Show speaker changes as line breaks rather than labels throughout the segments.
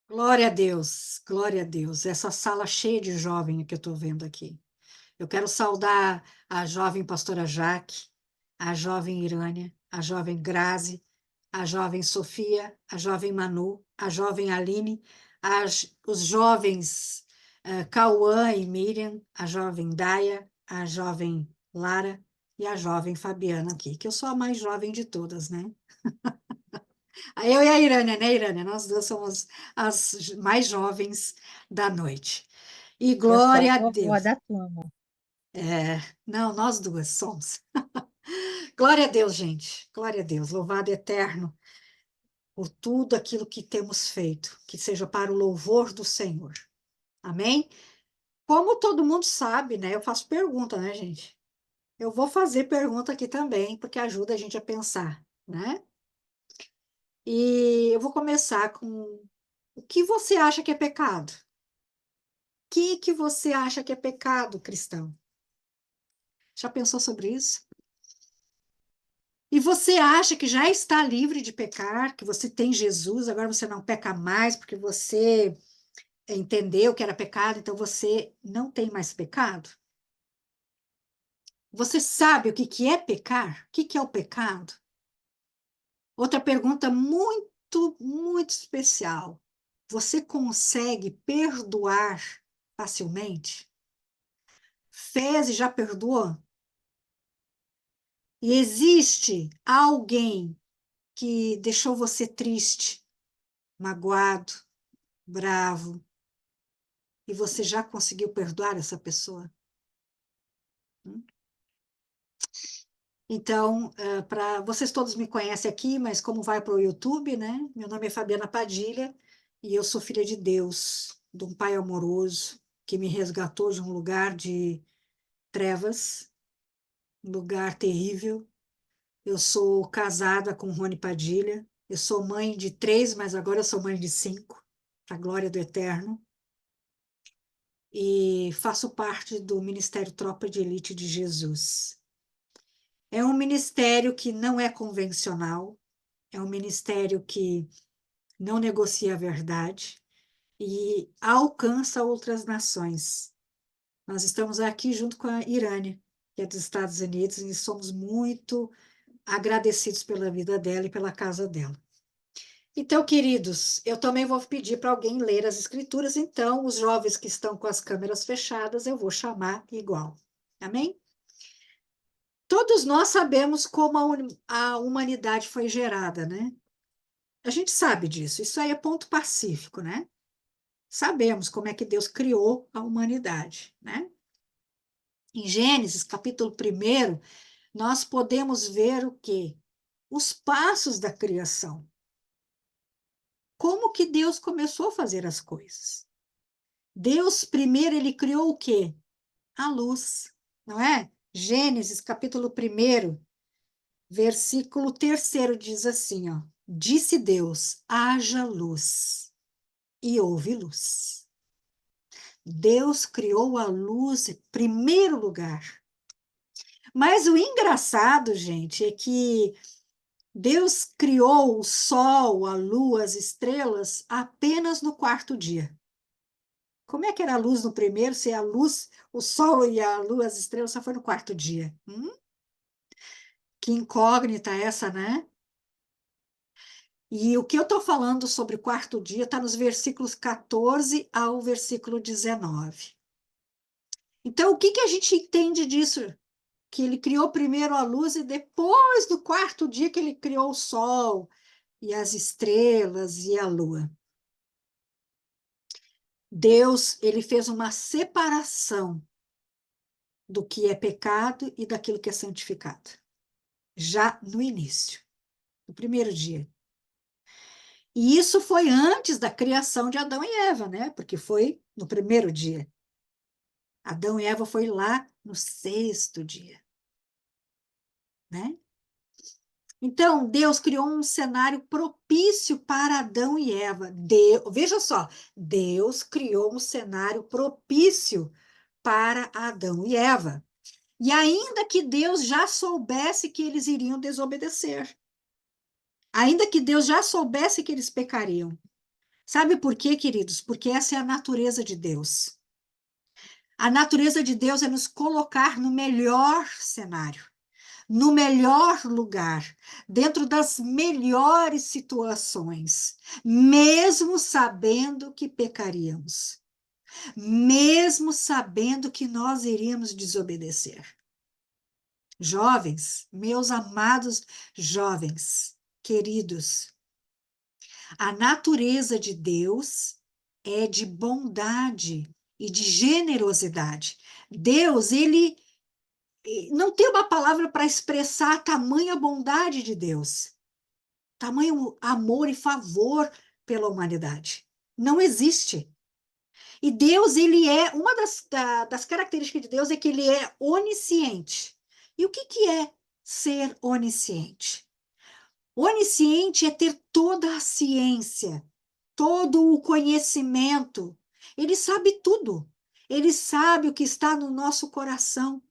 Glória a Deus, glória a Deus. Essa sala cheia de jovem que eu estou vendo aqui. Eu quero saudar a jovem pastora Jaque, a jovem Irânia, a jovem Grazi, a jovem Sofia, a jovem Manu, a jovem Aline, os jovens Cauã e Miriam, a jovem Daia, a jovem Lara e a jovem Fabiana aqui, que eu sou a mais jovem de todas, né? Eu e a Irânia, né, Irânia? Nós duas somos as mais jovens da noite. E
Eu sou a
glória a
vovó
Deus.
da turma.
Não, nós duas somos. Glória a Deus, gente. Glória a Deus. Louvado eterno por tudo aquilo que temos feito, que seja para o louvor do Senhor. Amém? Como todo mundo sabe, né? Eu faço pergunta, né, gente? Eu vou fazer pergunta aqui também, porque ajuda a gente a pensar, né? E eu vou começar com o que você acha que é pecado? O que você acha que é pecado, cristão? Já pensou sobre isso? E você acha que já está livre de pecar, que você tem Jesus, agora você não peca mais porque você entendeu que era pecado, então você não tem mais pecado? Você sabe o que que é pecar? O que que é o pecado? Outra pergunta muito especial. Você consegue perdoar facilmente? Fez e já perdoou? E existe alguém que deixou você triste, magoado, bravo, e você já conseguiu perdoar essa pessoa? Hum? Então, para vocês todos me conhecem aqui, mas como vai para o YouTube, né? Meu nome é Fabiana Padilha e eu sou filha de Deus, de um pai amoroso que me resgatou de um lugar de trevas, um lugar terrível. Eu sou casada com Rony Padilha. Eu sou mãe de 3, mas agora eu sou mãe de 5, para a glória do Eterno. E faço parte do Ministério Tropa de Elite de Jesus. É um ministério que não é convencional, é um ministério que não negocia a verdade e alcança outras nações. Nós estamos aqui junto com a Irânia, que é dos Estados Unidos, e somos muito agradecidos pela vida dela e pela casa dela. Então, queridos, eu também vou pedir para alguém ler as escrituras, então, os jovens que estão com as câmeras fechadas, eu vou chamar igual. Amém? Todos nós sabemos como a humanidade foi gerada, né? A gente sabe disso, isso aí é ponto pacífico, né? Sabemos como é que Deus criou a humanidade, né? Em Gênesis, capítulo 1, nós podemos ver o quê? Os passos da criação. Como que Deus começou a fazer as coisas? Deus primeiro ele criou o quê? A luz, não é? Gênesis capítulo 1, versículo 3 diz assim, ó: Disse Deus, haja luz, e houve luz. Deus criou a luz em primeiro lugar. Mas o engraçado, gente, é que Deus criou o sol, a lua, as estrelas apenas no quarto dia. Como é que era a luz no primeiro, se a luz, o sol e a lua, as estrelas só foi no quarto dia? Que incógnita essa, né? E o que eu estou falando sobre o quarto dia está nos versículos 14 ao versículo 19. Então, o que que a gente entende disso? Que ele criou primeiro a luz e depois do quarto dia que ele criou o sol e as estrelas e a lua. Deus, ele fez uma separação do que é pecado e daquilo que é santificado, já no início, no primeiro dia. E isso foi antes da criação de Adão e Eva, né? Porque foi no primeiro dia. Adão e Eva foi lá no sexto dia, né? Então, Deus criou um cenário propício para Adão e Eva. Veja só, Deus criou um cenário propício para Adão e Eva. E ainda que Deus já soubesse que eles iriam desobedecer, ainda que Deus já soubesse que eles pecariam. Sabe por quê, queridos? Porque essa é a natureza de Deus. A natureza de Deus é nos colocar no melhor cenário, no melhor lugar, dentro das melhores situações, mesmo sabendo que pecaríamos, mesmo sabendo que nós iríamos desobedecer. Jovens, meus amados jovens, queridos, a natureza de Deus é de bondade e de generosidade. Deus, ele não tem uma palavra para expressar a tamanha bondade de Deus, tamanho amor e favor pela humanidade. Não existe. E Deus, ele é, uma das características de Deus é que ele é onisciente. E o que é ser onisciente? Onisciente é ter toda a ciência, todo o conhecimento. Ele sabe tudo. Ele sabe o que está no nosso coração.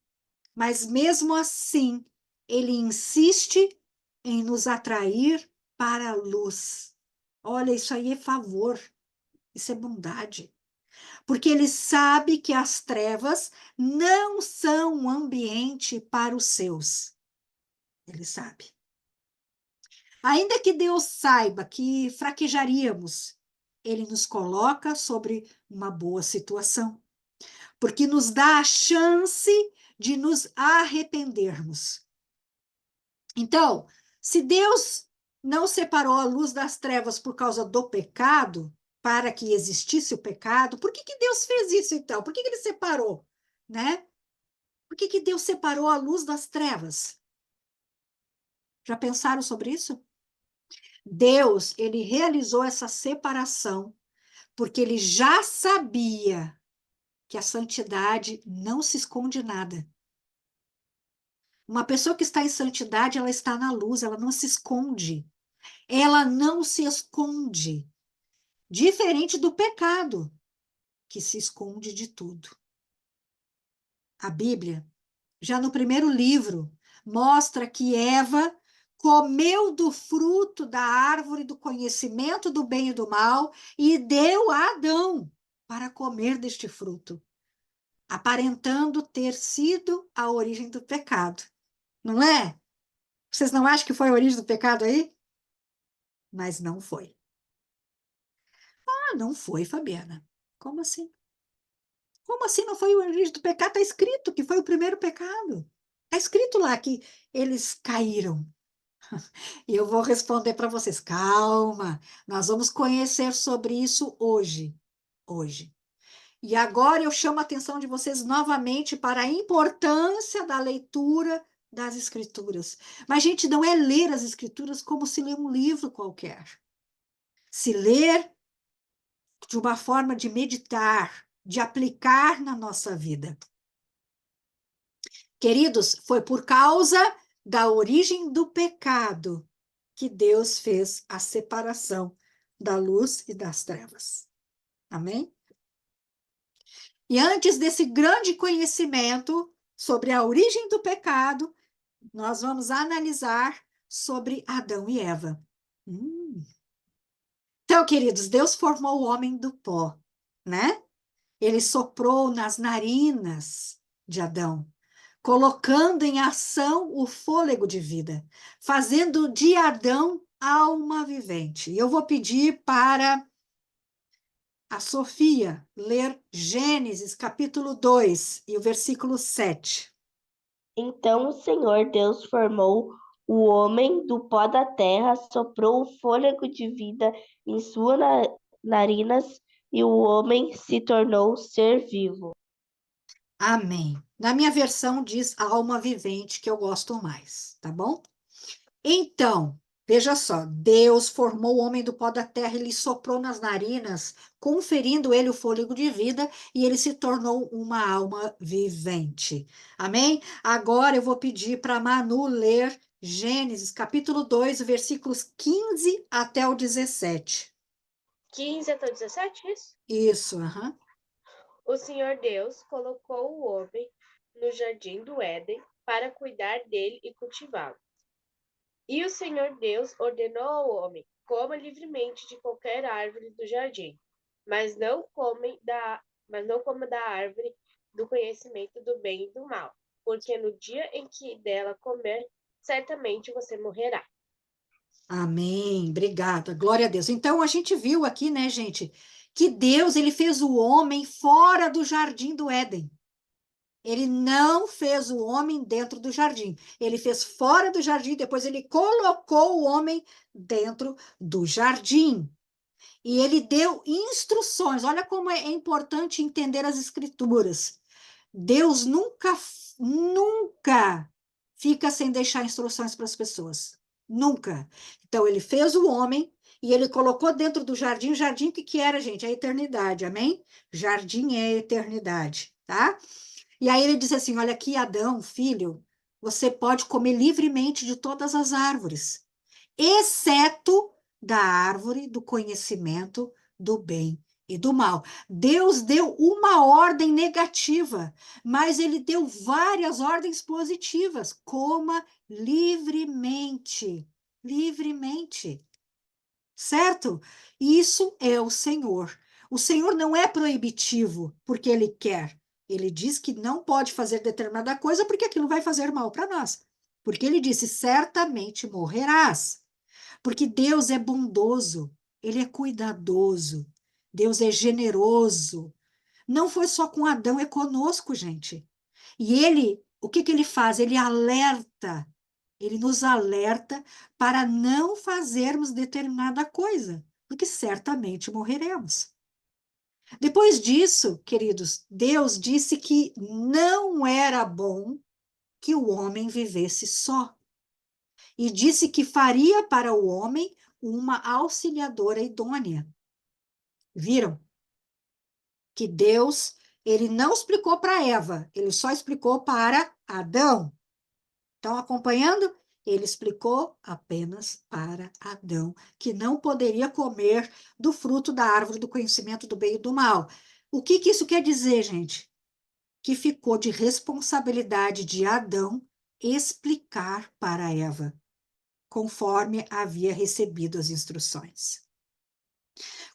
Mas mesmo assim, ele insiste em nos atrair para a luz. Olha, isso aí é favor, isso é bondade. Porque ele sabe que as trevas não são um ambiente para os seus. Ele sabe. Ainda que Deus saiba que fraquejaríamos, ele nos coloca sobre uma boa situação, porque nos dá a chance de nos arrependermos. Então, se Deus não separou a luz das trevas por causa do pecado, para que existisse o pecado, por que que Deus fez isso então? Por que que ele separou, né? Por que que Deus separou a luz das trevas? Já pensaram sobre isso? Deus, ele realizou essa separação porque ele já sabia que a santidade não se esconde nada. Uma pessoa que está em santidade, ela está na luz, ela não se esconde. Ela não se esconde. Diferente do pecado, que se esconde de tudo. A Bíblia, já no primeiro livro, mostra que Eva comeu do fruto da árvore do conhecimento do bem e do mal e deu a Adão para comer deste fruto, aparentando ter sido a origem do pecado. Não é? Vocês não acham que foi a origem do pecado aí? Mas não foi. Ah, não foi, Fabiana. Como assim? Como assim não foi a origem do pecado? Está escrito que foi o primeiro pecado. Está escrito lá que eles caíram. E eu vou responder para vocês. Calma, nós vamos conhecer sobre isso hoje. Hoje. E agora eu chamo a atenção de vocês novamente para a importância da leitura das Escrituras. Mas, gente, não é ler as Escrituras como se lê um livro qualquer. Se ler de uma forma de meditar, de aplicar na nossa vida. Queridos, foi por causa da origem do pecado que Deus fez a separação da luz e das trevas. Amém? E antes desse grande conhecimento sobre a origem do pecado, nós vamos analisar sobre Adão e Eva. Então, queridos, Deus formou o homem do pó, né? Ele soprou nas narinas de Adão, colocando em ação o fôlego de vida, fazendo de Adão alma vivente. E eu vou pedir para a Sofia ler Gênesis capítulo 2 e o versículo 7.
Então o Senhor Deus formou o homem do pó da terra, soprou o fôlego de vida em suas narinas, e o homem se tornou ser vivo.
Amém. Na minha versão diz alma vivente, que eu gosto mais, tá bom? Então, veja só, Deus formou o homem do pó da terra e lhe soprou nas narinas, conferindo ele o fôlego de vida, e ele se tornou uma alma vivente. Amém? Agora eu vou pedir para Manu ler Gênesis, capítulo 2, versículos 15 até o 17.
15 até o 17, isso?
Isso, aham.
O Senhor Deus colocou o homem no jardim do Éden para cuidar dele e cultivá-lo. E o Senhor Deus ordenou ao homem: coma livremente de qualquer árvore do jardim, mas não coma da árvore do conhecimento do bem e do mal, porque no dia em que dela comer, certamente você morrerá.
Amém, obrigada, glória a Deus. Então, a gente viu aqui, né, gente, que Deus, ele fez o homem fora do jardim do Éden. Ele não fez o homem dentro do jardim. Ele fez fora do jardim, depois ele colocou o homem dentro do jardim. E ele deu instruções. Olha como é importante entender as escrituras. Deus nunca fica sem deixar instruções para as pessoas. Nunca. Então, ele fez o homem e ele colocou dentro do jardim. O jardim, o que que era, gente? A eternidade, amém? Jardim é eternidade, tá? E aí ele disse assim: olha aqui, Adão, filho, você pode comer livremente de todas as árvores, exceto da árvore do conhecimento do bem e do mal. Deus deu uma ordem negativa, mas ele deu várias ordens positivas. Coma livremente, livremente, certo? Isso é o Senhor. O Senhor não é proibitivo porque ele quer. Ele diz que não pode fazer determinada coisa porque aquilo vai fazer mal para nós. Porque ele disse: certamente morrerás. Porque Deus é bondoso, ele é cuidadoso, Deus é generoso. Não foi só com Adão, é conosco, gente. E ele, o que que ele faz? Ele alerta, ele nos alerta para não fazermos determinada coisa, porque certamente morreremos. Depois disso, queridos, Deus disse que não era bom que o homem vivesse só. E disse que faria para o homem uma auxiliadora idônea. Viram? Que Deus, ele não explicou para Eva, ele só explicou para Adão. Estão acompanhando? Ele explicou apenas para Adão, que não poderia comer do fruto da árvore do conhecimento do bem e do mal. O que que isso quer dizer, gente? Que ficou de responsabilidade de Adão explicar para Eva, conforme havia recebido as instruções.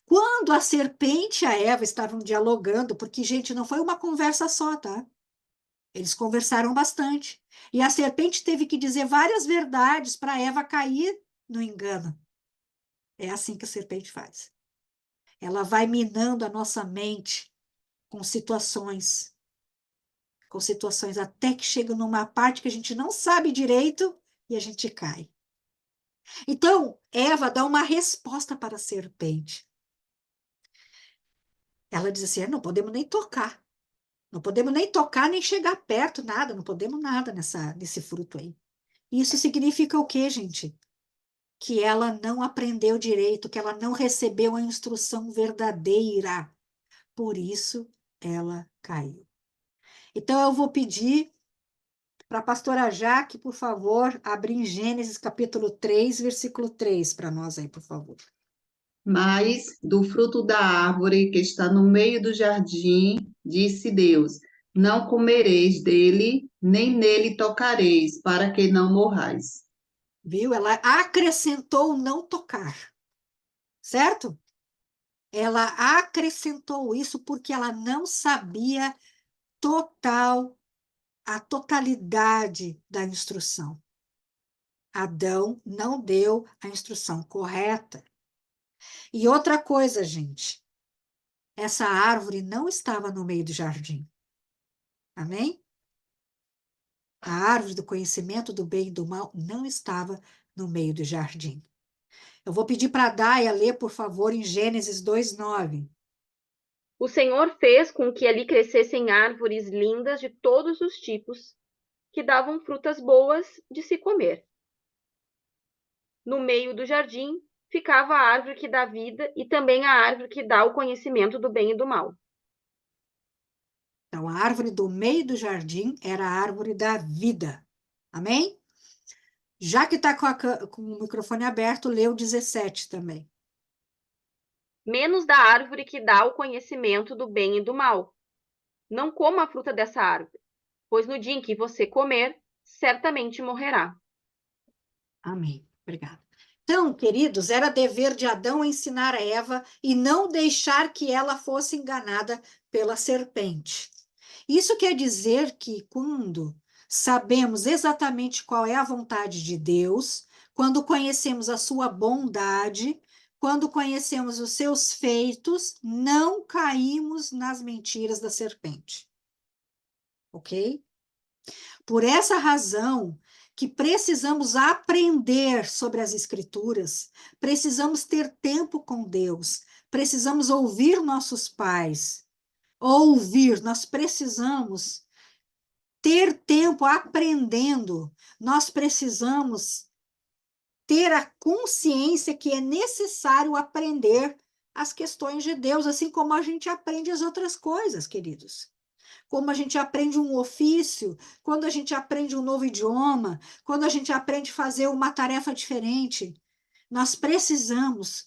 Quando a serpente e a Eva estavam dialogando, porque, gente, não foi uma conversa só, tá? Eles conversaram bastante. E a serpente teve que dizer várias verdades para Eva cair no engano. É assim que a serpente faz. Ela vai minando a nossa mente com situações até que chega numa parte que a gente não sabe direito e a gente cai. Então, Eva dá uma resposta para a serpente. Ela diz assim: não podemos nem tocar. Não podemos nem tocar, nem chegar perto, nada. Não podemos nada nesse fruto aí. Isso significa o quê, gente? Que ela não aprendeu direito, que ela não recebeu a instrução verdadeira. Por isso, ela caiu. Então, eu vou pedir para a pastora Jaque, por favor, abrir em Gênesis capítulo 3, versículo 3 para nós aí, por favor.
Mas do fruto da árvore que está no meio do jardim, disse Deus: não comereis dele, nem nele tocareis, para que não morrais.
Viu? Ela acrescentou não tocar, certo? Ela acrescentou isso porque ela não sabia a totalidade da instrução. Adão não deu a instrução correta. E outra coisa, gente, essa árvore não estava no meio do jardim. Amém? A árvore do conhecimento do bem e do mal não estava no meio do jardim. Eu vou pedir para a Daia ler, por favor, em Gênesis 2:9.
O Senhor fez com que ali crescessem árvores lindas de todos os tipos, que davam frutas boas de se comer. No meio do jardim ficava a árvore que dá vida e também a árvore que dá o conhecimento do bem e do mal.
Então, a árvore do meio do jardim era a árvore da vida. Amém? Já que está com o microfone aberto, lê o 17 também.
Menos da árvore que dá o conhecimento do bem e do mal. Não coma a fruta dessa árvore, pois no dia em que você comer, certamente morrerá.
Amém. Obrigada. Então, queridos, era dever de Adão ensinar a Eva e não deixar que ela fosse enganada pela serpente. Isso quer dizer que quando sabemos exatamente qual é a vontade de Deus, quando conhecemos a sua bondade, quando conhecemos os seus feitos, não caímos nas mentiras da serpente. Ok? Por essa razão que precisamos aprender sobre as Escrituras, precisamos ter tempo com Deus, precisamos ouvir nossos pais. Nós precisamos ter tempo aprendendo, nós precisamos ter a consciência que é necessário aprender as questões de Deus, assim como a gente aprende as outras coisas, queridos. Como a gente aprende um ofício, quando a gente aprende um novo idioma, quando a gente aprende a fazer uma tarefa diferente, nós precisamos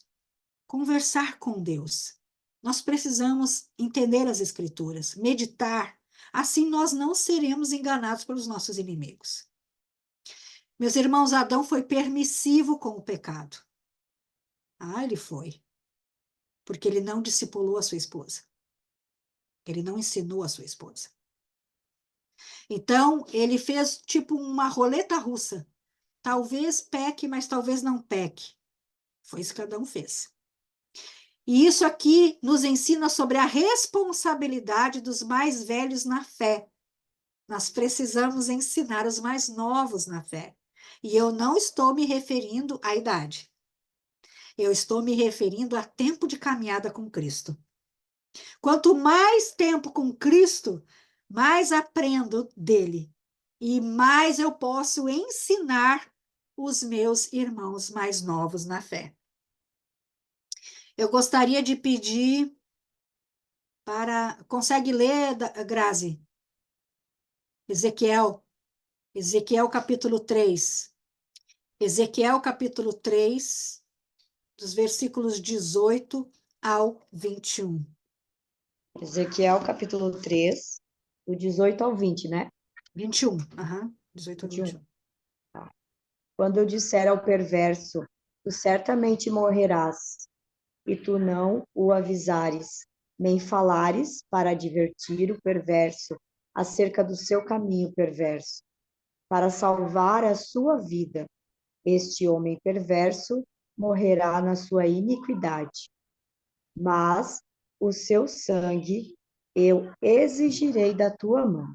conversar com Deus. Nós precisamos entender as Escrituras, meditar. Assim nós não seremos enganados pelos nossos inimigos. Meus irmãos, Adão foi permissivo com o pecado. Ele foi. Porque ele não discipulou a sua esposa. Ele não ensinou a sua esposa. Então, ele fez tipo uma roleta russa. Talvez peque, mas talvez não peque. Foi isso que Adão fez. E isso aqui nos ensina sobre a responsabilidade dos mais velhos na fé. Nós precisamos ensinar os mais novos na fé. E eu não estou me referindo à idade. Eu estou me referindo a tempo de caminhada com Cristo. Quanto mais tempo com Cristo, mais aprendo dele. E mais eu posso ensinar os meus irmãos mais novos na fé. Eu gostaria de pedir para... Consegue ler, Grazi? Ezequiel capítulo 3. Ezequiel capítulo 3, dos versículos 18 ao 21.
Ezequiel capítulo 3, do 18 ao 20, né?
21, 18 ao 21.
Quando eu disser ao perverso, tu certamente morrerás, e tu não o avisares, nem falares para advertir o perverso acerca do seu caminho perverso, para salvar a sua vida, este homem perverso morrerá na sua iniquidade. Mas o seu sangue eu exigirei da tua mão.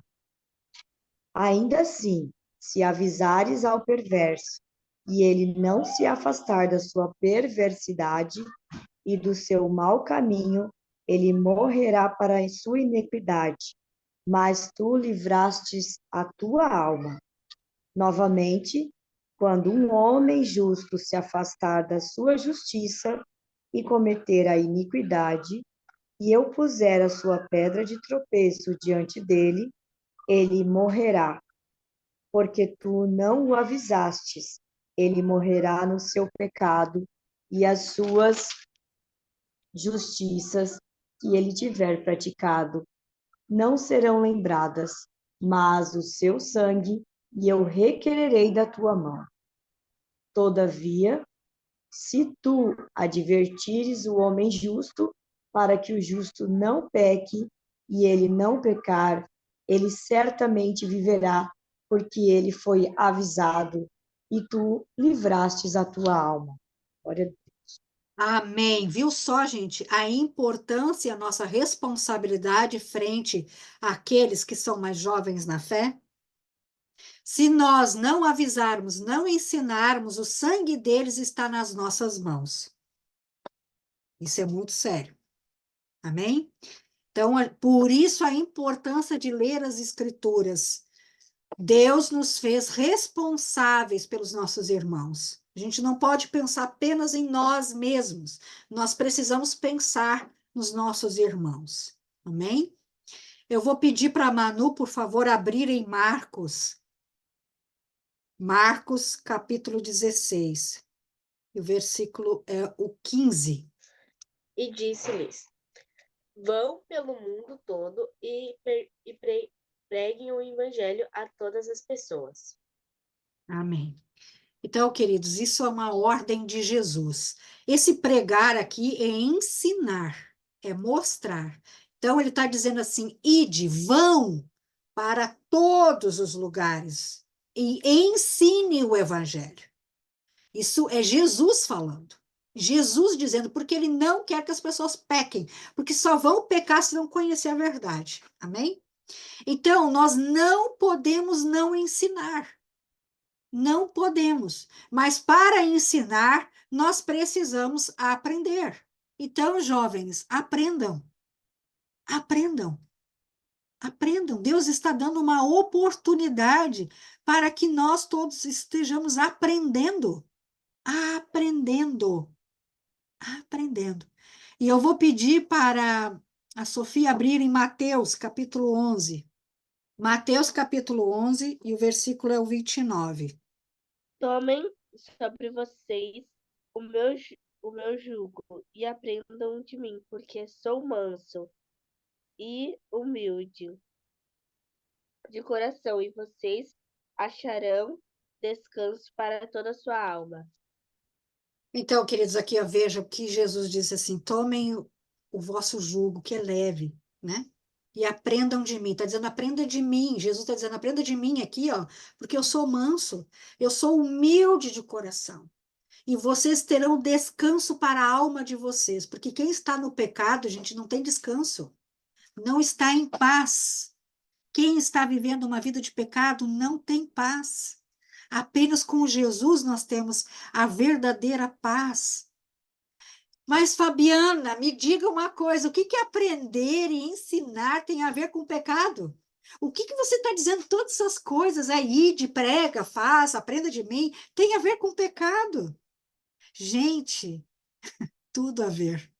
Ainda assim, se avisares ao perverso, e ele não se afastar da sua perversidade e do seu mau caminho, ele morrerá para a sua iniquidade, mas tu livrastes a tua alma. Novamente, quando um homem justo se afastar da sua justiça e cometer a iniquidade, e eu puser a sua pedra de tropeço diante dele, ele morrerá, porque tu não o avisastes. Ele morrerá no seu pecado, e as suas justiças que ele tiver praticado não serão lembradas, mas o seu sangue e eu requererei da tua mão. Todavia, se tu advertires o homem justo, para que o justo não peque, e ele não pecar, ele certamente viverá, porque ele foi avisado, e tu livrastes a tua alma. Glória a Deus.
Amém. Viu só, gente, a importância e a nossa responsabilidade frente àqueles que são mais jovens na fé? Se nós não avisarmos, não ensinarmos, o sangue deles está nas nossas mãos. Isso é muito sério. Amém? Então, por isso a importância de ler as Escrituras. Deus nos fez responsáveis pelos nossos irmãos. A gente não pode pensar apenas em nós mesmos. Nós precisamos pensar nos nossos irmãos. Amém? Eu vou pedir para a Manu, por favor, abrir em Marcos. Marcos, capítulo 16. E o versículo é o 15.
E disse-lhes: Vão pelo mundo todo e preguem o evangelho a todas as pessoas.
Amém. Então, queridos, isso é uma ordem de Jesus. Esse pregar aqui é ensinar, é mostrar. Então, ele está dizendo assim: ide, vão para todos os lugares e ensine o evangelho. Isso é Jesus falando. Jesus dizendo, porque ele não quer que as pessoas pequem, porque só vão pecar se não conhecer a verdade. Amém? Então, nós não podemos não ensinar. Não podemos. Mas para ensinar, nós precisamos aprender. Então, jovens, aprendam. Aprendam. Aprendam. Deus está dando uma oportunidade para que nós todos estejamos aprendendo. Aprendendo. Aprendendo. E eu vou pedir para a Sofia abrir em Mateus, capítulo 11. Mateus, capítulo 11, e o versículo é o 29.
Tomem sobre vocês o meu jugo e aprendam de mim, porque sou manso e humilde de coração, e vocês acharão descanso para toda a sua alma.
Então, queridos, aqui ó, veja o que Jesus disse assim: tomem o vosso jugo, que é leve, né? E aprendam de mim. Está dizendo, aprenda de mim. Jesus está dizendo, aprenda de mim aqui, ó, porque eu sou manso, eu sou humilde de coração. E vocês terão descanso para a alma de vocês, porque quem está no pecado, gente, não tem descanso, não está em paz. Quem está vivendo uma vida de pecado não tem paz. Apenas com Jesus nós temos a verdadeira paz. Mas, Fabiana, me diga uma coisa: o que aprender e ensinar tem a ver com pecado? O que você está dizendo? Todas essas coisas aí de prega, faça, aprenda de mim, tem a ver com pecado. Gente, tudo a ver.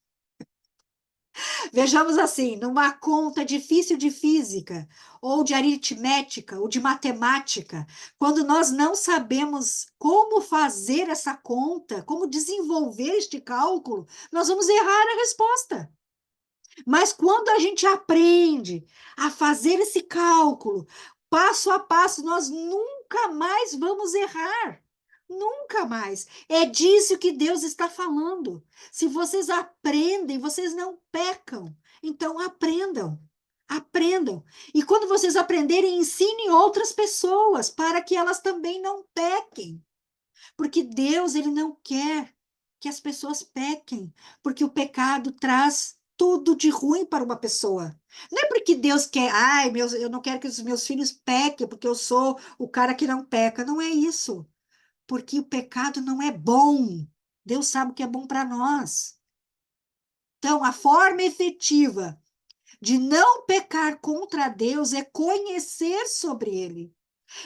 Vejamos assim, numa conta difícil de física, ou de aritmética, ou de matemática, quando nós não sabemos como fazer essa conta, como desenvolver este cálculo, nós vamos errar a resposta. Mas quando a gente aprende a fazer esse cálculo, passo a passo, nós nunca mais vamos errar. Nunca mais. É disso que Deus está falando. Se vocês aprendem, vocês não pecam. Então aprendam. Aprendam. E quando vocês aprenderem, ensinem outras pessoas para que elas também não pequem. Porque Deus, ele não quer que as pessoas pequem, porque o pecado traz tudo de ruim para uma pessoa. Não é porque Deus quer, ai, eu não quero que os meus filhos pequem, porque eu sou o cara que não peca. Não é isso. Porque o pecado não é bom. Deus sabe o que é bom para nós. Então, a forma efetiva de não pecar contra Deus é conhecer sobre Ele.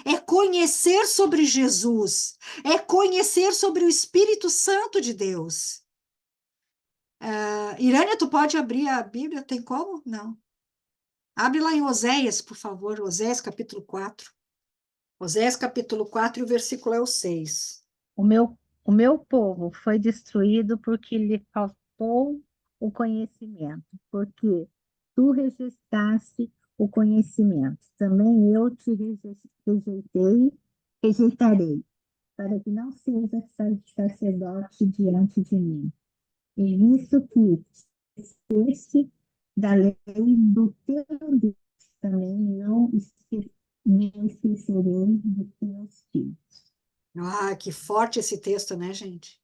É conhecer sobre Jesus, é conhecer sobre o Espírito Santo de Deus. Irânia, tu pode abrir a Bíblia? Tem como? Não. Abre lá em Oséias, por favor, Oséias capítulo 4. Oséias capítulo 4 e o versículo é o 6.
O meu povo foi destruído porque lhe faltou o conhecimento, porque tu rejeitaste o conhecimento. Também eu te rejeitarei, para que não sejas sacerdote diante de mim. E visto que esqueceste da lei do teu Deus, também eu me esquecerei dos teus filhos.
Ah, que forte esse texto, né, gente?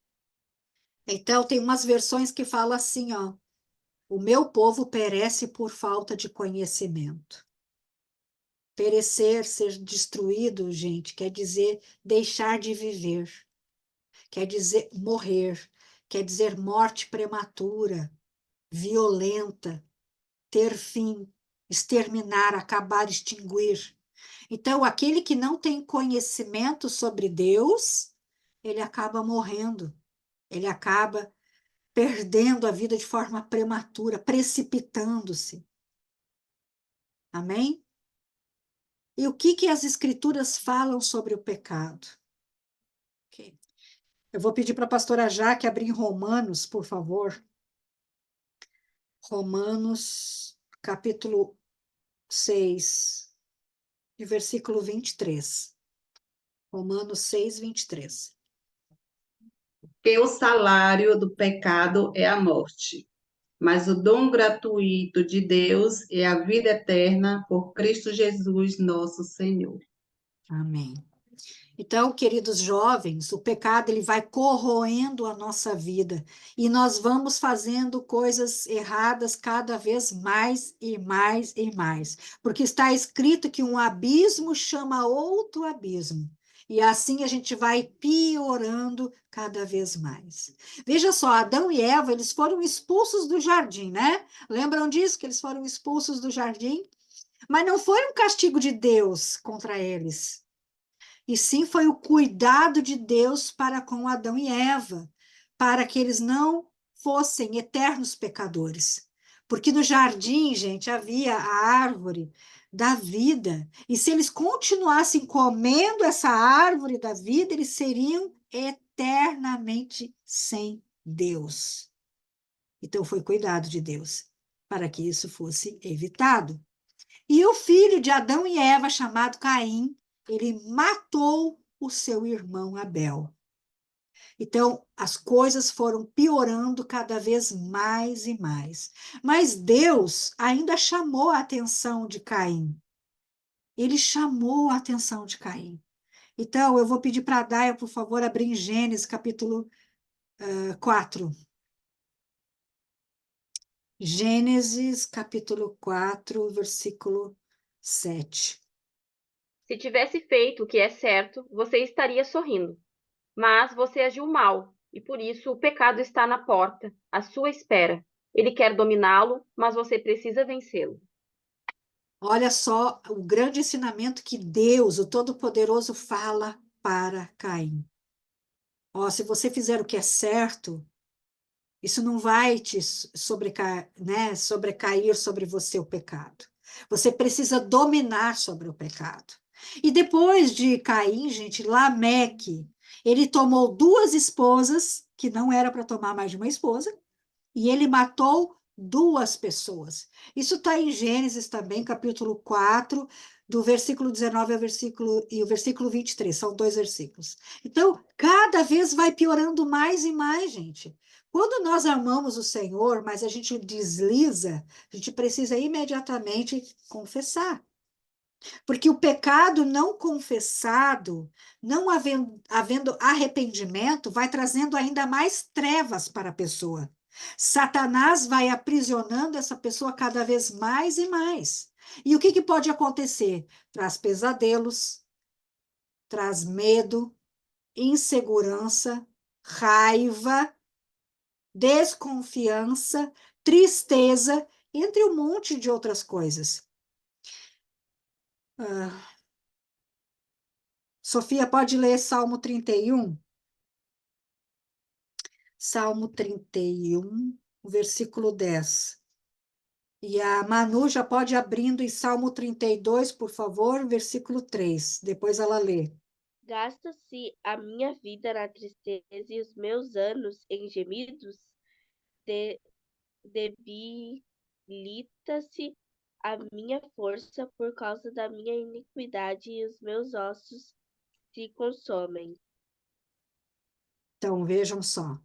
Então, tem umas versões que falam assim, ó: o meu povo perece por falta de conhecimento. Perecer, ser destruído, gente, quer dizer deixar de viver, quer dizer morrer, quer dizer morte prematura, violenta, ter fim, exterminar, acabar, extinguir. Então, aquele que não tem conhecimento sobre Deus, ele acaba morrendo, ele acaba perdendo a vida de forma prematura, precipitando-se. Amém? E o que as escrituras falam sobre o pecado? Eu vou pedir para a pastora Jaque abrir em Romanos, por favor. Romanos, capítulo 6, e versículo 23. Romanos 6, 23.
Que o salário do pecado é a morte, mas o dom gratuito de Deus é a vida eterna por Cristo Jesus, nosso Senhor.
Amém. Então, queridos jovens, o pecado ele vai corroendo a nossa vida e nós vamos fazendo coisas erradas cada vez mais e mais e mais, porque está escrito que um abismo chama outro abismo. E assim a gente vai piorando cada vez mais. Veja só, Adão e Eva, eles foram expulsos do jardim, né? Lembram disso, que eles foram expulsos do jardim? Mas não foi um castigo de Deus contra eles. E sim foi o cuidado de Deus para com Adão e Eva, para que eles não fossem eternos pecadores. Porque no jardim, gente, havia a árvore da vida. E se eles continuassem comendo essa árvore da vida, eles seriam eternamente sem Deus. Então foi cuidado de Deus para que isso fosse evitado. E o filho de Adão e Eva, chamado Caim, ele matou o seu irmão Abel. Então, as coisas foram piorando cada vez mais e mais. Mas Deus ainda chamou a atenção de Caim. Ele chamou a atenção de Caim. Então, eu vou pedir para a Daia, por favor, abrir em Gênesis, capítulo 4. Gênesis, capítulo 4, versículo 7.
Se tivesse feito o que é certo, você estaria sorrindo. Mas você agiu mal, e por isso o pecado está na porta, à sua espera. Ele quer dominá-lo, mas você precisa vencê-lo.
Olha só o grande ensinamento que Deus, o Todo-Poderoso, fala para Caim. Ó, se você fizer o que é certo, isso não vai te sobrecair sobre você o pecado. Você precisa dominar sobre o pecado. E depois de Caim, gente, Lameque, ele tomou 2 esposas, que não era para tomar mais de uma esposa, e ele matou 2 pessoas. Isso está em Gênesis também, capítulo 4, do versículo 19 ao e o versículo 23, são 2 versículos. Então, cada vez vai piorando mais e mais, gente. Quando nós amamos o Senhor, mas a gente desliza, a gente precisa imediatamente confessar. Porque o pecado não confessado, não havendo arrependimento, vai trazendo ainda mais trevas para a pessoa. Satanás vai aprisionando essa pessoa cada vez mais e mais. E o que pode acontecer? Traz pesadelos, traz medo, insegurança, raiva, desconfiança, tristeza, entre um monte de outras coisas. Sofia, pode ler Salmo 31? Salmo 31, versículo 10. E a Manu já pode ir abrindo em Salmo 32, por favor, versículo 3. Depois ela lê.
Gasta-se a minha vida na tristeza e os meus anos em gemidos? Debilita-se a minha força por causa da minha iniquidade e os meus ossos se consomem.
Então, vejam só.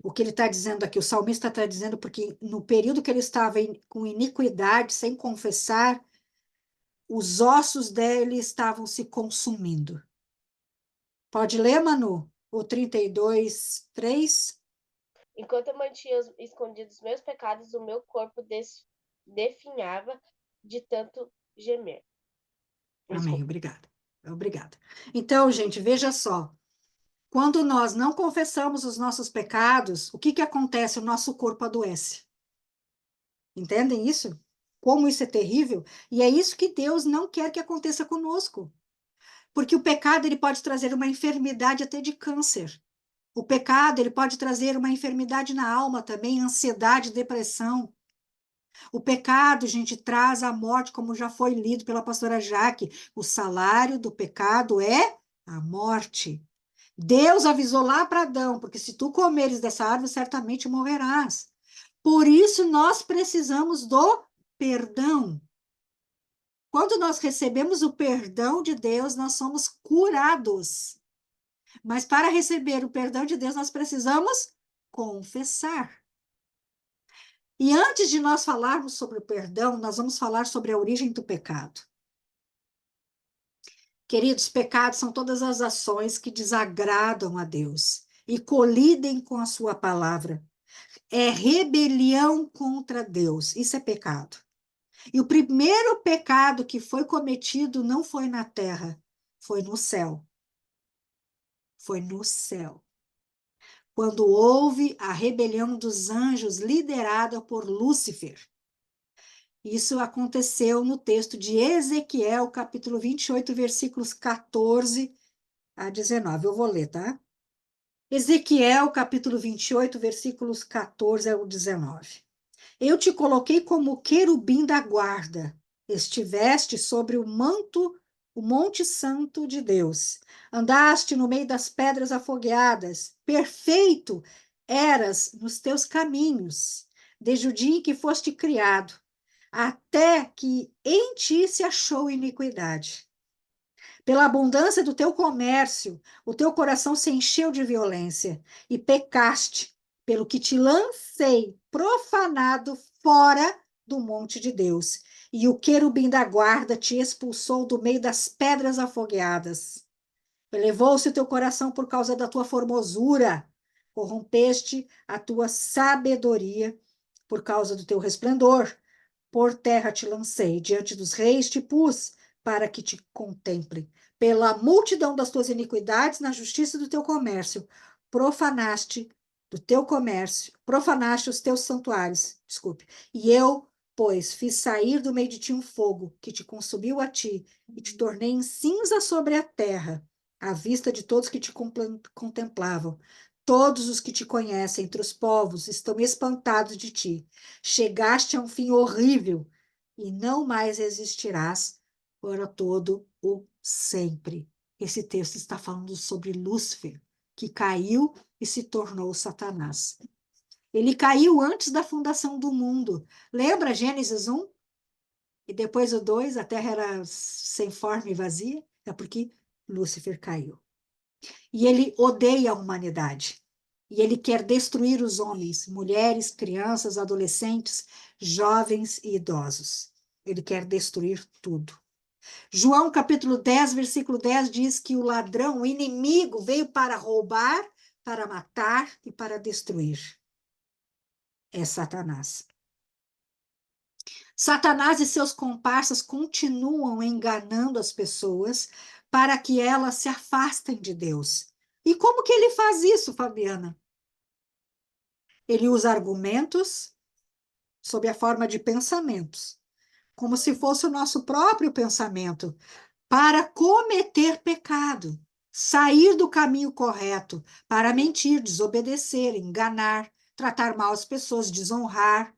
O que ele está dizendo aqui, o salmista está dizendo porque no período que ele estava com iniquidade, sem confessar, os ossos dele estavam se consumindo. Pode ler, Manu? O 32, 3.
Enquanto eu mantinha escondidos meus pecados, o meu corpo definhava de tanto gemer.
Amém, obrigada. Obrigada. Então, gente, veja só. Quando nós não confessamos os nossos pecados, o que acontece? O nosso corpo adoece. Entendem isso? Como isso é terrível? E é isso que Deus não quer que aconteça conosco. Porque o pecado ele pode trazer uma enfermidade até de câncer. O pecado ele pode trazer uma enfermidade na alma também, ansiedade, depressão. O pecado, gente, traz a morte, como já foi lido pela pastora Jaque. O salário do pecado é a morte. Deus avisou lá para Adão, porque se tu comeres dessa árvore, certamente morrerás. Por isso, nós precisamos do perdão. Quando nós recebemos o perdão de Deus, nós somos curados. Mas para receber o perdão de Deus, nós precisamos confessar. E antes de nós falarmos sobre o perdão, nós vamos falar sobre a origem do pecado. Queridos, pecados são todas as ações que desagradam a Deus e colidem com a sua palavra. É rebelião contra Deus. Isso é pecado. E o primeiro pecado que foi cometido não foi na terra, foi no céu. Foi no céu. Quando houve a rebelião dos anjos liderada por Lúcifer. Isso aconteceu no texto de Ezequiel, capítulo 28, versículos 14 a 19. Eu vou ler, tá? Ezequiel, capítulo 28, versículos 14 ao 19. Eu te coloquei como querubim da guarda, estiveste sobre o monte santo de Deus. Andaste no meio das pedras afogueadas, perfeito eras nos teus caminhos, desde o dia em que foste criado, até que em ti se achou iniquidade. Pela abundância do teu comércio, o teu coração se encheu de violência e pecaste, pelo que te lancei profanado fora do monte de Deus. E o querubim da guarda te expulsou do meio das pedras afogueadas. Elevou-se o teu coração por causa da tua formosura, corrompeste a tua sabedoria por causa do teu resplendor. Por terra te lancei, diante dos reis te pus, para que te contemple. Pela multidão das tuas iniquidades, na justiça do teu comércio, profanaste profanaste os teus santuários, desculpe. E eu, pois, fiz sair do meio de ti um fogo, que te consumiu a ti, e te tornei em cinza sobre a terra, à vista de todos que te contemplavam. Todos os que te conhecem entre os povos estão espantados de ti. Chegaste a um fim horrível e não mais existirás para todo o sempre. Esse texto está falando sobre Lúcifer, que caiu e se tornou Satanás. Ele caiu antes da fundação do mundo. Lembra Gênesis 1? E depois o 2, a terra era sem forma e vazia? É porque Lúcifer caiu. E ele odeia a humanidade. E ele quer destruir os homens, mulheres, crianças, adolescentes, jovens e idosos. Ele quer destruir tudo. João capítulo 10, versículo 10 diz que o ladrão, o inimigo, veio para roubar, para matar e para destruir. É Satanás. Satanás e seus comparsas continuam enganando as pessoas para que elas se afastem de Deus. E como que ele faz isso, Fabiana? Ele usa argumentos sob a forma de pensamentos, como se fosse o nosso próprio pensamento, para cometer pecado, sair do caminho correto, para mentir, desobedecer, enganar, tratar mal as pessoas, desonrar,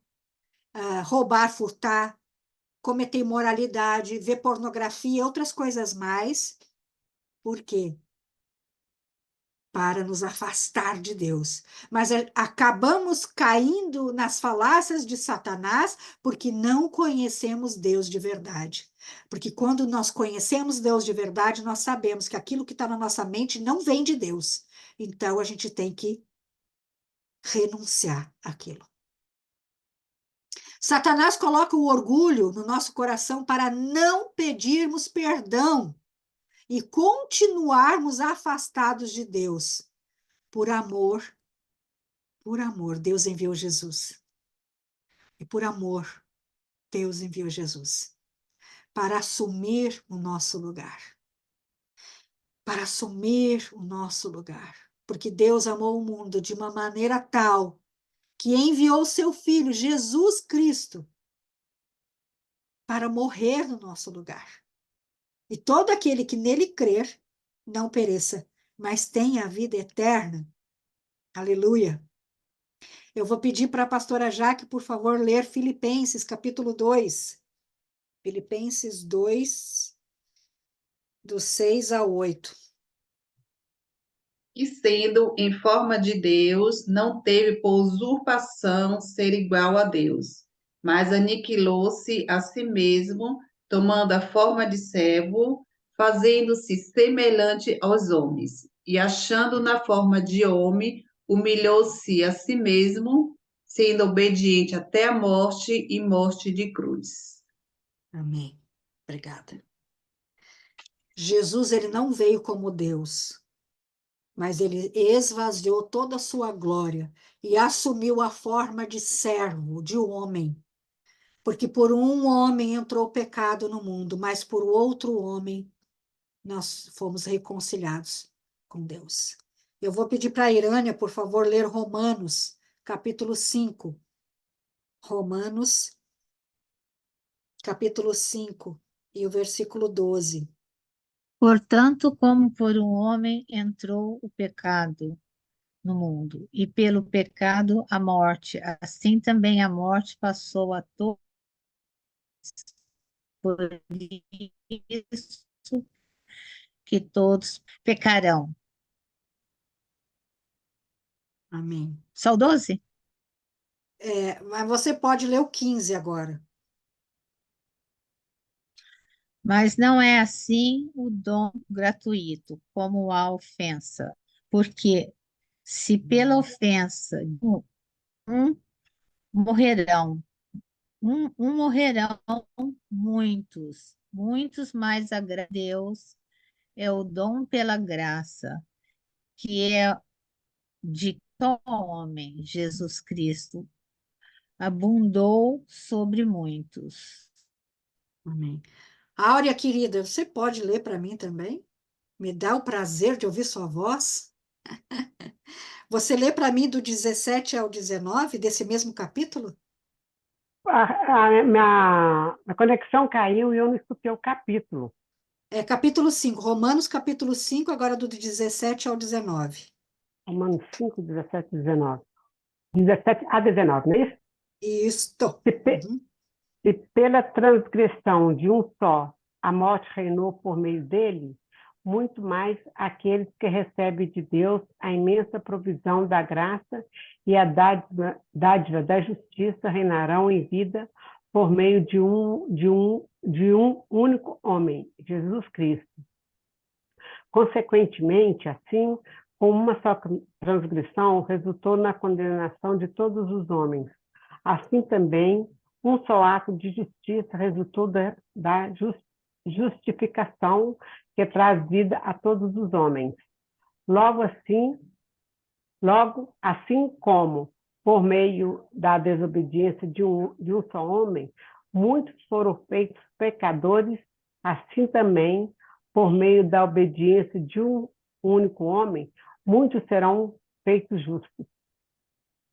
roubar, furtar, cometer imoralidade, ver pornografia, outras coisas mais. Por quê? Para nos afastar de Deus. Mas acabamos caindo nas falácias de Satanás porque não conhecemos Deus de verdade. Porque quando nós conhecemos Deus de verdade, nós sabemos que aquilo que está na nossa mente não vem de Deus. Então a gente tem que renunciar àquilo. Satanás coloca o orgulho no nosso coração para não pedirmos perdão e continuarmos afastados de Deus. Por amor, Deus enviou Jesus. E por amor, Deus enviou Jesus para assumir o nosso lugar. Para assumir o nosso lugar. Porque Deus amou o mundo de uma maneira tal que enviou seu Filho, Jesus Cristo, para morrer no nosso lugar. E todo aquele que nele crer não pereça, mas tenha a vida eterna. Aleluia. Eu vou pedir para a pastora Jaque, por favor, ler Filipenses, capítulo 2. Filipenses 2, do 6 ao 8.
que, sendo em forma de Deus, não teve por usurpação ser igual a Deus, mas aniquilou-se a si mesmo, tomando a forma de servo, fazendo-se semelhante aos homens, e achando na forma de homem, humilhou-se a si mesmo, sendo obediente até a morte e morte de cruz.
Amém. Obrigada. Jesus, ele não veio como Deus, mas ele esvaziou toda a sua glória e assumiu a forma de servo, de homem. Porque por um homem entrou o pecado no mundo, mas por outro homem nós fomos reconciliados com Deus. Eu vou pedir para a Irânia, por favor, ler Romanos, capítulo 5. Romanos, capítulo 5, e o versículo 12.
Portanto, como por um homem entrou o pecado no mundo, e pelo pecado a morte, assim também a morte passou a todos, por isso que todos pecarão.
Amém.
Só o 12?
Mas você pode ler o 15 agora.
Mas não é assim o dom gratuito, como a ofensa. Porque se pela ofensa um morrerão, morrerão muitos mais a Deus é o dom pela graça, que é de todo homem, Jesus Cristo, abundou sobre muitos.
Amém. Áurea, querida, você pode ler para mim também? Me dá o prazer de ouvir sua voz? Você lê para mim do 17 ao 19 desse mesmo capítulo?
Minha conexão caiu e eu não escutei o capítulo.
É capítulo 5, Romanos capítulo 5, agora do 17 ao 19.
Romanos 5, 17, 19. 17 a 19, não é isso?
Isto. Uhum.
E pela transgressão de um só, a morte reinou por meio dele, muito mais aqueles que recebem de Deus a imensa provisão da graça e a dádiva da justiça reinarão em vida por meio de um único homem, Jesus Cristo. Consequentemente, assim, com uma só transgressão, resultou na condenação de todos os homens. Assim também, um só ato de justiça resultou da justificação que traz vida a todos os homens. Logo assim como, por meio da desobediência de um só homem, muitos foram feitos pecadores, assim também, por meio da obediência de um único homem, muitos serão feitos justos.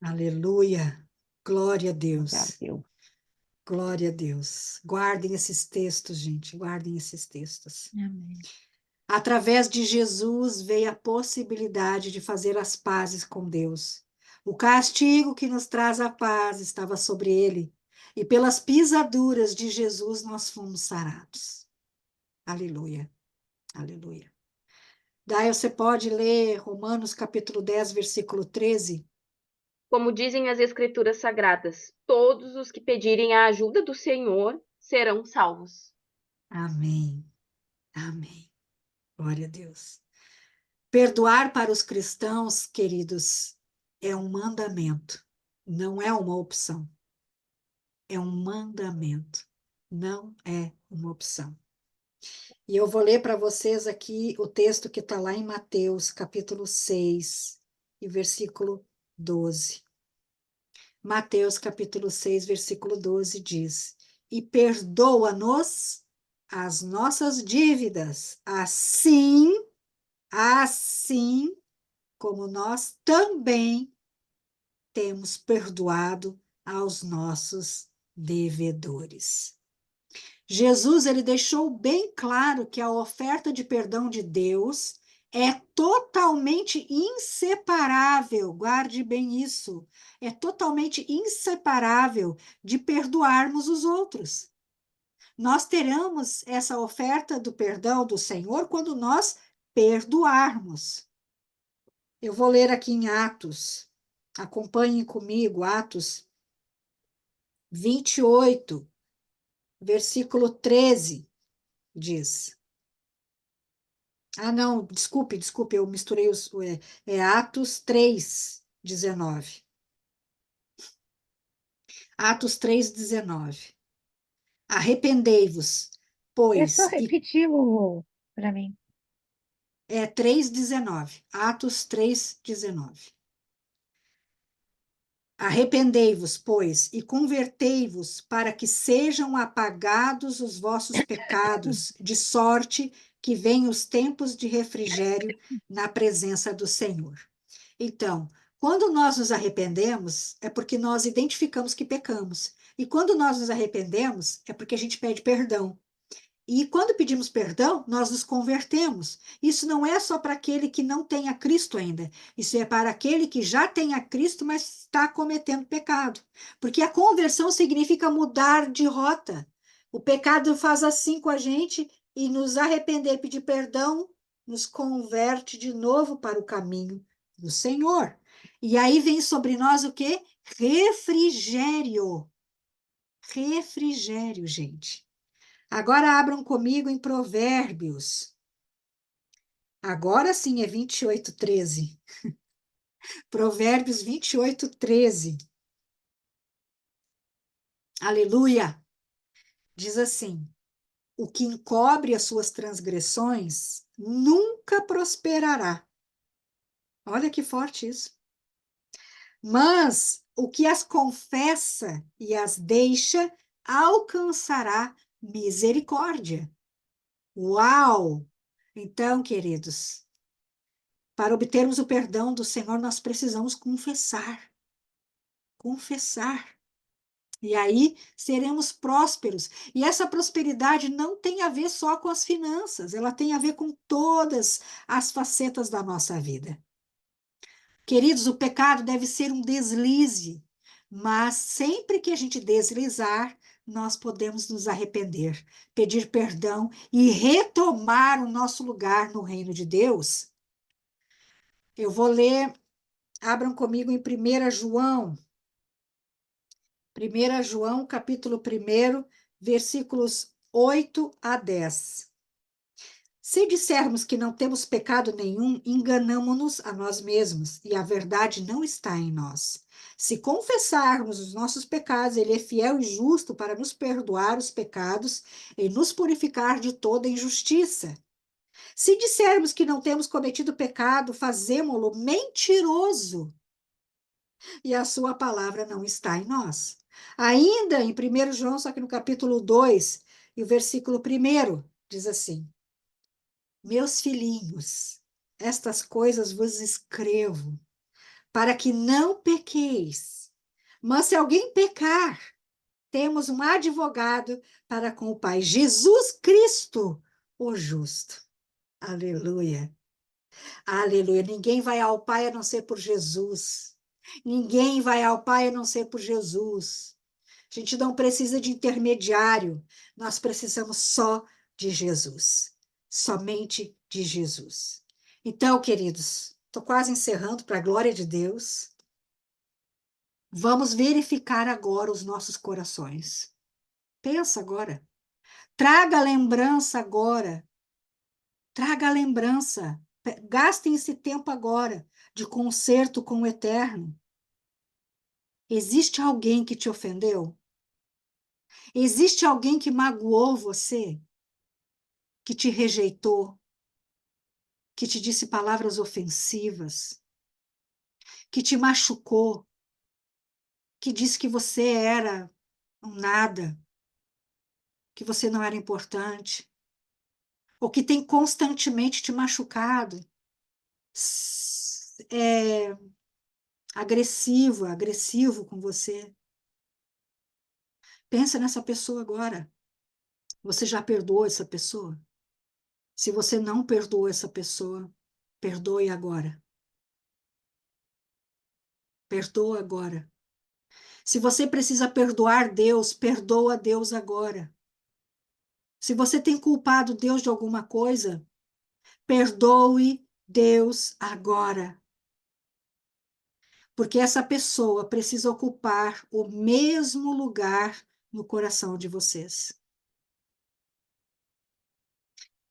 Aleluia. Glória a Deus.
Deus.
Glória a Deus. Guardem esses textos, gente. Guardem esses textos.
Amém.
Através de Jesus veio a possibilidade de fazer as pazes com Deus. O castigo que nos traz a paz estava sobre ele, e pelas pisaduras de Jesus nós fomos sarados. Aleluia. Aleluia. Daí você pode ler Romanos capítulo 10, versículo 13.
Como dizem as Escrituras Sagradas, todos os que pedirem a ajuda do Senhor serão salvos.
Amém. Amém. Glória a Deus. Perdoar para os cristãos, queridos, é um mandamento, não é uma opção. É um mandamento, não é uma opção. E eu vou ler para vocês aqui o texto que está lá em Mateus, capítulo 6, e versículo 12. Mateus, capítulo 6, versículo 12 diz: E perdoa-nos as nossas dívidas, assim como nós também temos perdoado aos nossos devedores. Jesus, ele deixou bem claro que a oferta de perdão de Deus é totalmente inseparável, guarde bem isso, é totalmente inseparável de perdoarmos os outros. Nós teremos essa oferta do perdão do Senhor quando nós perdoarmos. Eu vou ler aqui em Atos. Acompanhem comigo, Atos 28, versículo 13, diz. Ah, não, desculpe, eu misturei é Atos 3, 19. Atos 3, 19. Arrependei-vos,
É só
pois,
repetir para mim.
é 3, 19. Atos 3, 19. Arrependei-vos, pois, e convertei-vos, para que sejam apagados os vossos pecados, de sorte que venham os tempos de refrigério na presença do Senhor. Então, quando nós nos arrependemos, é porque nós identificamos que pecamos. E quando nós nos arrependemos, é porque a gente pede perdão. E quando pedimos perdão, nós nos convertemos. Isso não é só para aquele que não tem a Cristo ainda. Isso é para aquele que já tem a Cristo, mas está cometendo pecado. Porque a conversão significa mudar de rota. O pecado faz assim com a gente e nos arrepender, pedir perdão, nos converte de novo para o caminho do Senhor. E aí vem sobre nós o quê? Refrigério. Refrigério, gente. Agora abram comigo em Provérbios. Agora sim é 28, 13. Provérbios 28, 13. Aleluia! Diz assim: o que encobre as suas transgressões nunca prosperará. Olha que forte isso. Mas o que as confessa e as deixa alcançará misericórdia. Uau! Então, queridos, para obtermos o perdão do Senhor, nós precisamos confessar. Confessar. E aí seremos prósperos. E essa prosperidade não tem a ver só com as finanças, ela tem a ver com todas as facetas da nossa vida. Queridos, o pecado deve ser um deslize, mas sempre que a gente deslizar, nós podemos nos arrepender, pedir perdão e retomar o nosso lugar no reino de Deus. Eu vou ler, abram comigo em 1 João. 1 João, capítulo 1, versículos 8 a 10. Se dissermos que não temos pecado nenhum, enganamo-nos a nós mesmos, e a verdade não está em nós. Se confessarmos os nossos pecados, ele é fiel e justo para nos perdoar os pecados e nos purificar de toda injustiça. Se dissermos que não temos cometido pecado, fazemo-lo mentiroso, e a sua palavra não está em nós. Ainda em 1 João, só que no capítulo 2, e o versículo 1, diz assim: meus filhinhos, estas coisas vos escrevo, para que não pequeis. Mas se alguém pecar, temos um advogado para com o Pai, Jesus Cristo, o justo. Aleluia. Aleluia. Ninguém vai ao Pai a não ser por Jesus. Ninguém vai ao Pai a não ser por Jesus. A gente não precisa de intermediário, nós precisamos só de Jesus. Somente de Jesus. Então, queridos, estou quase encerrando para a glória de Deus. Vamos verificar agora os nossos corações. Pensa agora. Traga a lembrança agora. Traga a lembrança. Gastem esse tempo agora de conserto com o Eterno. Existe alguém que te ofendeu? Existe alguém que magoou você? Que te rejeitou? Que te disse palavras ofensivas? Que te machucou? Que disse que você era um nada? Que você não era importante? Ou que tem constantemente te machucado? É agressivo com você? Pensa nessa pessoa agora. Você já perdoou essa pessoa? Se você não perdoou essa pessoa, perdoe agora. Perdoa agora. Se você precisa perdoar Deus, perdoa Deus agora. Se você tem culpado Deus de alguma coisa, perdoe Deus agora. porque essa pessoa precisa ocupar o mesmo lugar no coração de vocês.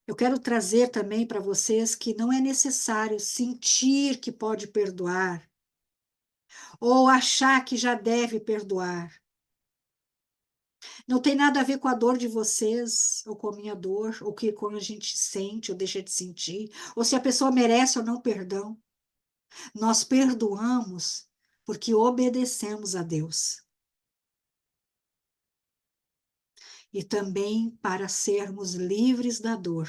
Eu quero trazer também para vocês que não é necessário sentir que pode perdoar ou achar que já deve perdoar. Não tem nada a ver com a dor de vocês, ou com a minha dor, ou que quando a gente sente ou deixa de sentir, ou se a pessoa merece ou não perdão. Nós perdoamos porque obedecemos a Deus. E também para sermos livres da dor,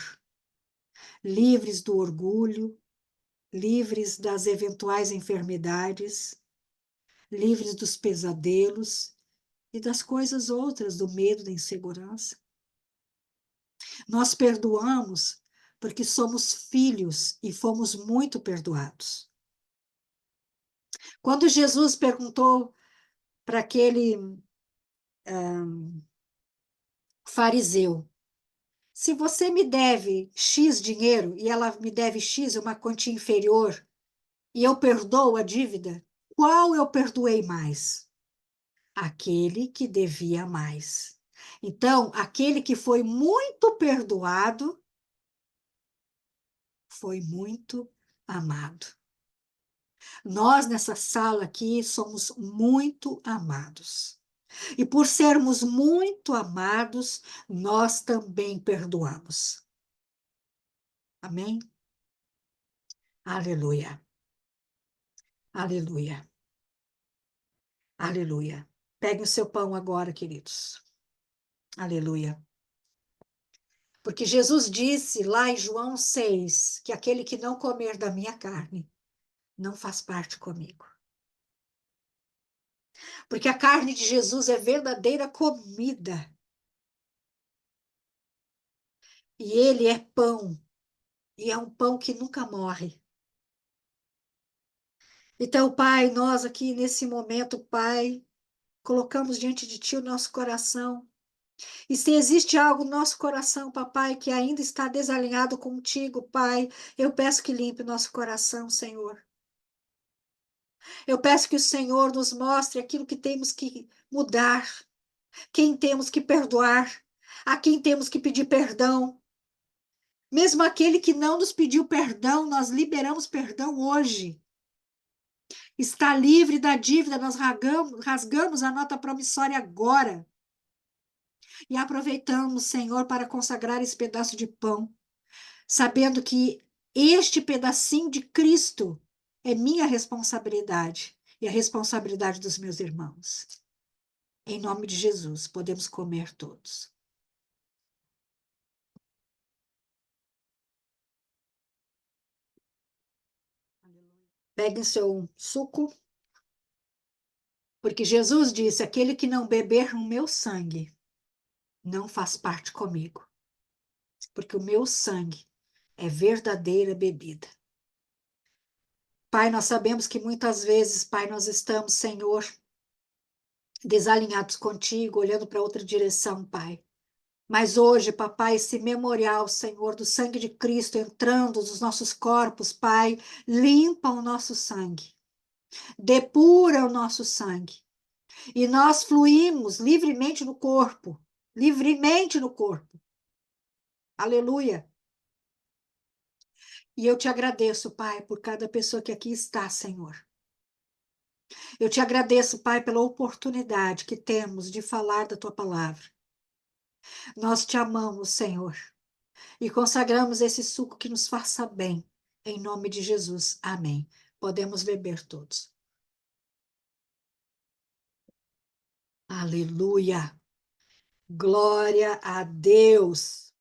livres do orgulho, livres das eventuais enfermidades, livres dos pesadelos e das coisas outras, do medo, da insegurança. Nós perdoamos porque somos filhos e fomos muito perdoados. Quando Jesus perguntou para aquele fariseu, se você me deve X dinheiro e ela me deve X, uma quantia inferior, e eu perdoo a dívida, qual eu perdoei mais? Aquele que devia mais. Então, aquele que foi muito perdoado, foi muito amado. Nós, nessa sala aqui, somos muito amados. E por sermos muito amados, nós também perdoamos. Amém? Aleluia. Aleluia. Aleluia. Pegue o seu pão agora, queridos. Aleluia. Porque Jesus disse lá em João 6 que aquele que não comer da minha carne não faz parte comigo. Porque a carne de Jesus é verdadeira comida. E ele é pão. E é um pão que nunca morre. Então, Pai, nós aqui nesse momento, Pai, colocamos diante de Ti o nosso coração. E se existe algo no nosso coração, papai, que ainda está desalinhado contigo, Pai, eu peço que limpe o nosso coração, Senhor. Eu peço que o Senhor nos mostre aquilo que temos que mudar, quem temos que perdoar, a quem temos que pedir perdão. Mesmo aquele que não nos pediu perdão, nós liberamos perdão hoje. Está livre da dívida, nós rasgamos a nota promissória agora. E aproveitamos, Senhor, para consagrar esse pedaço de pão, sabendo que este pedacinho de Cristo é minha responsabilidade e a responsabilidade dos meus irmãos. Em nome de Jesus, podemos comer todos. Pegue seu suco, porque Jesus disse: aquele que não beber o meu sangue não faz parte comigo, porque o meu sangue é verdadeira bebida. Pai, nós sabemos que muitas vezes, Pai, nós estamos, Senhor, desalinhados contigo, olhando para outra direção, Pai. Mas hoje, papai, esse memorial, Senhor, do sangue de Cristo entrando nos nossos corpos, Pai, limpa o nosso sangue, depura o nosso sangue. E nós fluímos livremente no corpo, livremente no corpo. Aleluia. E eu te agradeço, Pai, por cada pessoa que aqui está, Senhor. Eu te agradeço, Pai, pela oportunidade que temos de falar da tua palavra. Nós te amamos, Senhor, e consagramos esse suco que nos faça bem. Em nome de Jesus. Amém. Podemos beber todos. Aleluia. Glória a Deus.